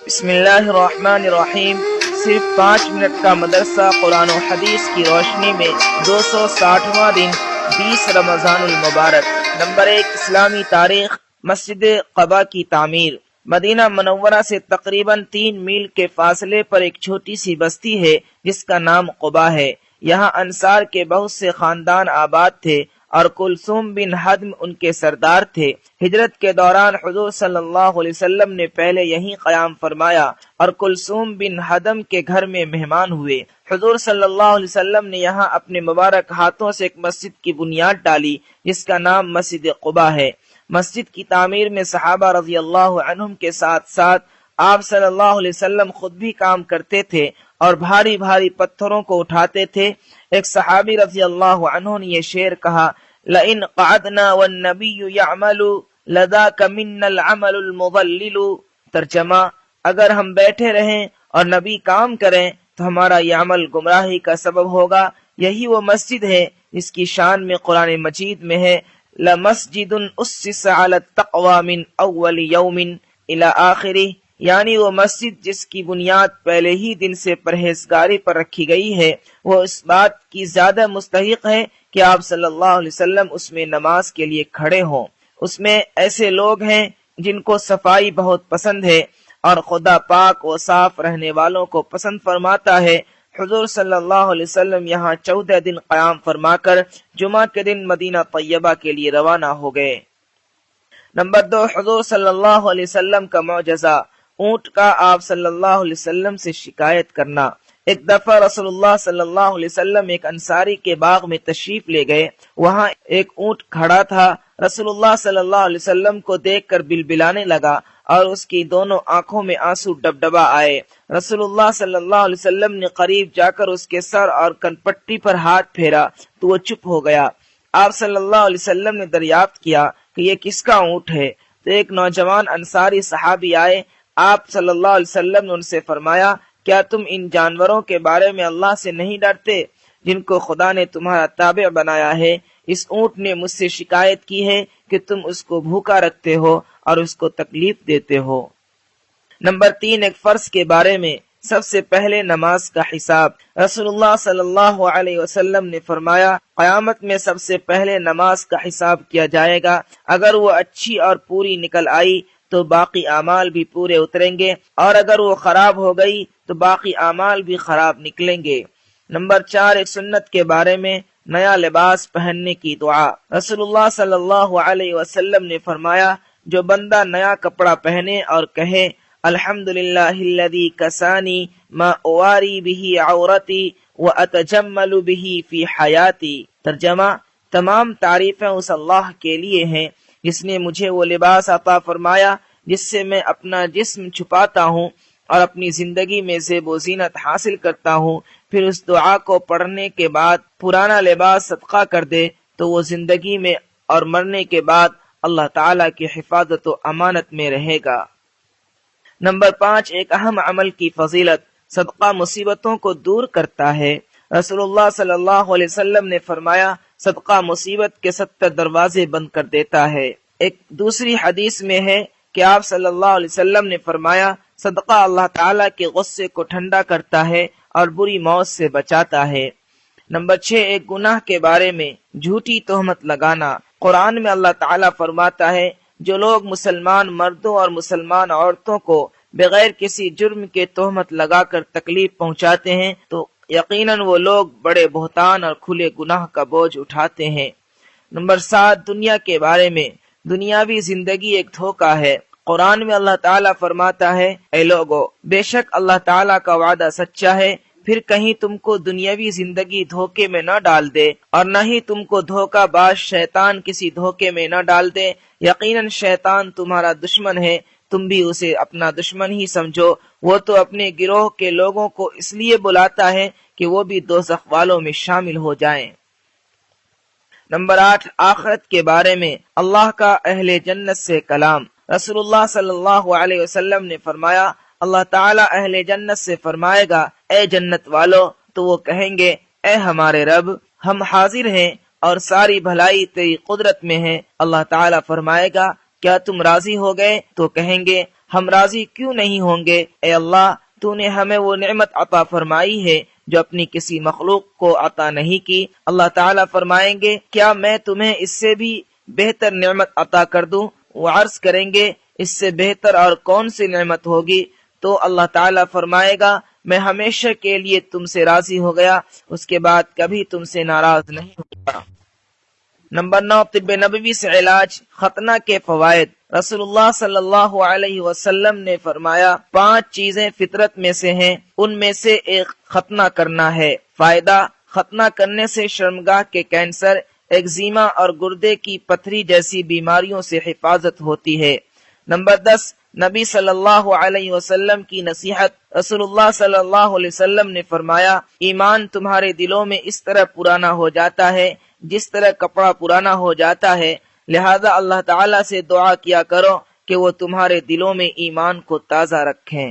بسم اللہ الرحمن الرحیم۔ صرف 5 منٹ کا مدرسہ قرآن و حدیث کی روشنی میں 260واں دن 20 رمضان المبارک۔ نمبر 1، اسلامی تاریخ۔ مسجد قباء کی تعمیر۔ مدینہ منورہ سے تقریباً 3 میل کے فاصلے پر ایک چھوٹی سی بستی ہے جس کا نام قباء ہے۔ یہاں انصار کے بہت سے خاندان آباد تھے اور کلثوم بن حدم ان کے سردار تھے۔ ہجرت کے دوران حضور صلی اللہ علیہ وسلم نے پہلے یہیں قیام فرمایا اور کلثوم بن حدم کے گھر میں مہمان ہوئے۔ حضور صلی اللہ علیہ وسلم نے یہاں اپنے مبارک ہاتھوں سے ایک مسجد کی بنیاد ڈالی جس کا نام مسجد قباء ہے۔ مسجد کی تعمیر میں صحابہ رضی اللہ عنہم کے ساتھ ساتھ آپ صلی اللہ علیہ وسلم خود بھی کام کرتے تھے اور بھاری بھاری پتھروں کو اٹھاتے تھے۔ ایک صحابی رضی اللہ عنہ نے یہ شعر کہا: لئن قعدنا والنبی یعمل لذاک منا العمل المضلل۔ ترجمہ: اگر ہم بیٹھے رہیں اور نبی کام کریں تو ہمارا یہ عمل گمراہی کا سبب ہوگا۔ یہی وہ مسجد ہے جس کی شان میں قرآن مجید میں ہے: لمسجد اسس علی التقوی من اول یوم الی آخرہ، یعنی وہ مسجد جس کی بنیاد پہلے ہی دن سے پرہیزگاری پر رکھی گئی ہے، وہ اس بات کی زیادہ مستحق ہے کہ آپ صلی اللہ علیہ وسلم اس میں نماز کے لیے کھڑے ہوں۔ اس میں ایسے لوگ ہیں جن کو صفائی بہت پسند ہے اور خدا پاک و صاف رہنے والوں کو پسند فرماتا ہے۔ حضور صلی اللہ علیہ وسلم یہاں 14 دن قیام فرما کر جمعہ کے دن مدینہ طیبہ کے لیے روانہ ہو گئے۔ نمبر 2، حضور صلی اللہ علیہ وسلم کا معجزہ، اونٹ کا آپ صلی اللہ علیہ وسلم سے شکایت کرنا۔ ایک دفعہ رسول اللہ صلی اللہ علیہ وسلم ایک انصاری کے باغ میں تشریف لے گئے۔ وہاں ایک اونٹ کھڑا تھا۔ رسول اللہ صلی اللہ علیہ وسلم کو دیکھ کر بلبلانے لگا اور اس کی دونوں آنکھوں میں آنسو ڈبڈبا آئے۔ رسول اللہ صلی اللہ علیہ وسلم نے قریب جا کر اس کے سر اور کنپٹی پر ہاتھ پھیرا تو وہ چپ ہو گیا۔ آپ صلی اللہ علیہ وسلم نے دریافت کیا کہ یہ کس کا اونٹ ہے؟ تو ایک نوجوان انصاری صحابی آئے۔ آپ صلی اللہ علیہ وسلم نے ان سے فرمایا: کیا تم ان جانوروں کے بارے میں اللہ سے نہیں ڈرتے جن کو خدا نے تمہارا تابع بنایا ہے؟ اس اونٹ نے مجھ سے شکایت کی ہے کہ تم اس کو بھوکا رکھتے ہو اور اس کو تکلیف دیتے ہو۔ نمبر 3، ایک فرض کے بارے میں، سب سے پہلے نماز کا حساب۔ رسول اللہ صلی اللہ علیہ وسلم نے فرمایا: قیامت میں سب سے پہلے نماز کا حساب کیا جائے گا۔ اگر وہ اچھی اور پوری نکل آئی تو باقی اعمال بھی پورے اتریں گے، اور اگر وہ خراب ہو گئی تو باقی اعمال بھی خراب نکلیں گے۔ نمبر 4، ایک سنت کے بارے میں، نیا لباس پہننے کی دعا۔ رسول اللہ صلی اللہ علیہ وسلم نے فرمایا: جو بندہ نیا کپڑا پہنے اور کہے الحمدللہ الذی کسانی ما اواری بہ عورتی واتجمل بہ فی حیاتی۔ ترجمہ: تمام تعریفیں اس اللہ کے لیے ہیں جس نے مجھے وہ لباس عطا فرمایا جس سے میں اپنا جسم چھپاتا ہوں اور اپنی زندگی میں زیب و زینت حاصل کرتا ہوں۔ پھر اس دعا کو پڑھنے کے بعد پرانا لباس صدقہ کر دے تو وہ زندگی میں اور مرنے کے بعد اللہ تعالیٰ کی حفاظت و امانت میں رہے گا۔ نمبر 5، ایک اہم عمل کی فضیلت، صدقہ مصیبتوں کو دور کرتا ہے۔ رسول اللہ صلی اللہ علیہ وسلم نے فرمایا: صدقہ مصیبت کے 70 دروازے بند کر دیتا ہے۔ ایک دوسری حدیث میں ہے کہ آپ صلی اللہ علیہ وسلم نے فرمایا: صدقہ اللہ تعالیٰ کے غصے کو ٹھنڈا کرتا ہے اور بری موت سے بچاتا ہے۔ نمبر 6، ایک گناہ کے بارے میں، جھوٹی تہمت لگانا۔ قرآن میں اللہ تعالیٰ فرماتا ہے: جو لوگ مسلمان مردوں اور مسلمان عورتوں کو بغیر کسی جرم کے تہمت لگا کر تکلیف پہنچاتے ہیں تو یقیناً وہ لوگ بڑے بہتان اور کھلے گناہ کا بوجھ اٹھاتے ہیں۔ نمبر 7، دنیا کے بارے میں، دنیاوی زندگی ایک دھوکہ ہے۔ قرآن میں اللہ تعالیٰ فرماتا ہے: اے لوگو، بے شک اللہ تعالیٰ کا وعدہ سچا ہے، پھر کہیں تم کو دنیاوی زندگی دھوکے میں نہ ڈال دے اور نہ ہی تم کو دھوکہ باز شیطان کسی دھوکے میں نہ ڈال دے۔ یقیناً شیطان تمہارا دشمن ہے، تم بھی اسے اپنا دشمن ہی سمجھو۔ وہ تو اپنے گروہ کے لوگوں کو اس لیے بلاتا ہے کہ وہ بھی دوزخ والوں میں شامل ہو جائیں۔ نمبر 8، آخرت کے بارے میں، اللہ کا اہل جنت سے کلام۔ رسول اللہ صلی اللہ علیہ وسلم نے فرمایا: اللہ تعالیٰ اہل جنت سے فرمائے گا: اے جنت والو، تو وہ کہیں گے: اے ہمارے رب، ہم حاضر ہیں اور ساری بھلائی تیری قدرت میں ہے۔ اللہ تعالیٰ فرمائے گا: کیا تم راضی ہو گئے؟ تو کہیں گے: ہم راضی کیوں نہیں ہوں گے؟ اے اللہ، تو نے ہمیں وہ نعمت عطا فرمائی ہے جو اپنی کسی مخلوق کو عطا نہیں کی۔ اللہ تعالیٰ فرمائیں گے کیا میں تمہیں اس سے بھی بہتر نعمت عطا کر دوں؟ وہ عرض کریں گے اس سے بہتر اور کون سی نعمت ہوگی؟ تو اللہ تعالیٰ فرمائے گا میں ہمیشہ کے لیے تم سے راضی ہو گیا، اس کے بعد کبھی تم سے ناراض نہیں ہوگا۔ نمبر 9، طب نبوی سے علاج، ختنہ کے فوائد۔ رسول اللہ صلی اللہ علیہ وسلم نے فرمایا 5 چیزیں فطرت میں سے ہیں، ان میں سے ایک ختنہ کرنا ہے۔ فائدہ، ختنہ کرنے سے شرمگاہ کے کینسر، ایگزیما اور گردے کی پتھری جیسی بیماریوں سے حفاظت ہوتی ہے۔ نمبر 10، نبی صلی اللہ علیہ وسلم کی نصیحت۔ رسول اللہ صلی اللہ علیہ وسلم نے فرمایا ایمان تمہارے دلوں میں اس طرح پرانا ہو جاتا ہے جس طرح کپڑا پرانا ہو جاتا ہے، لہذا اللہ تعالیٰ سے دعا کیا کرو کہ وہ تمہارے دلوں میں ایمان کو تازہ رکھیں۔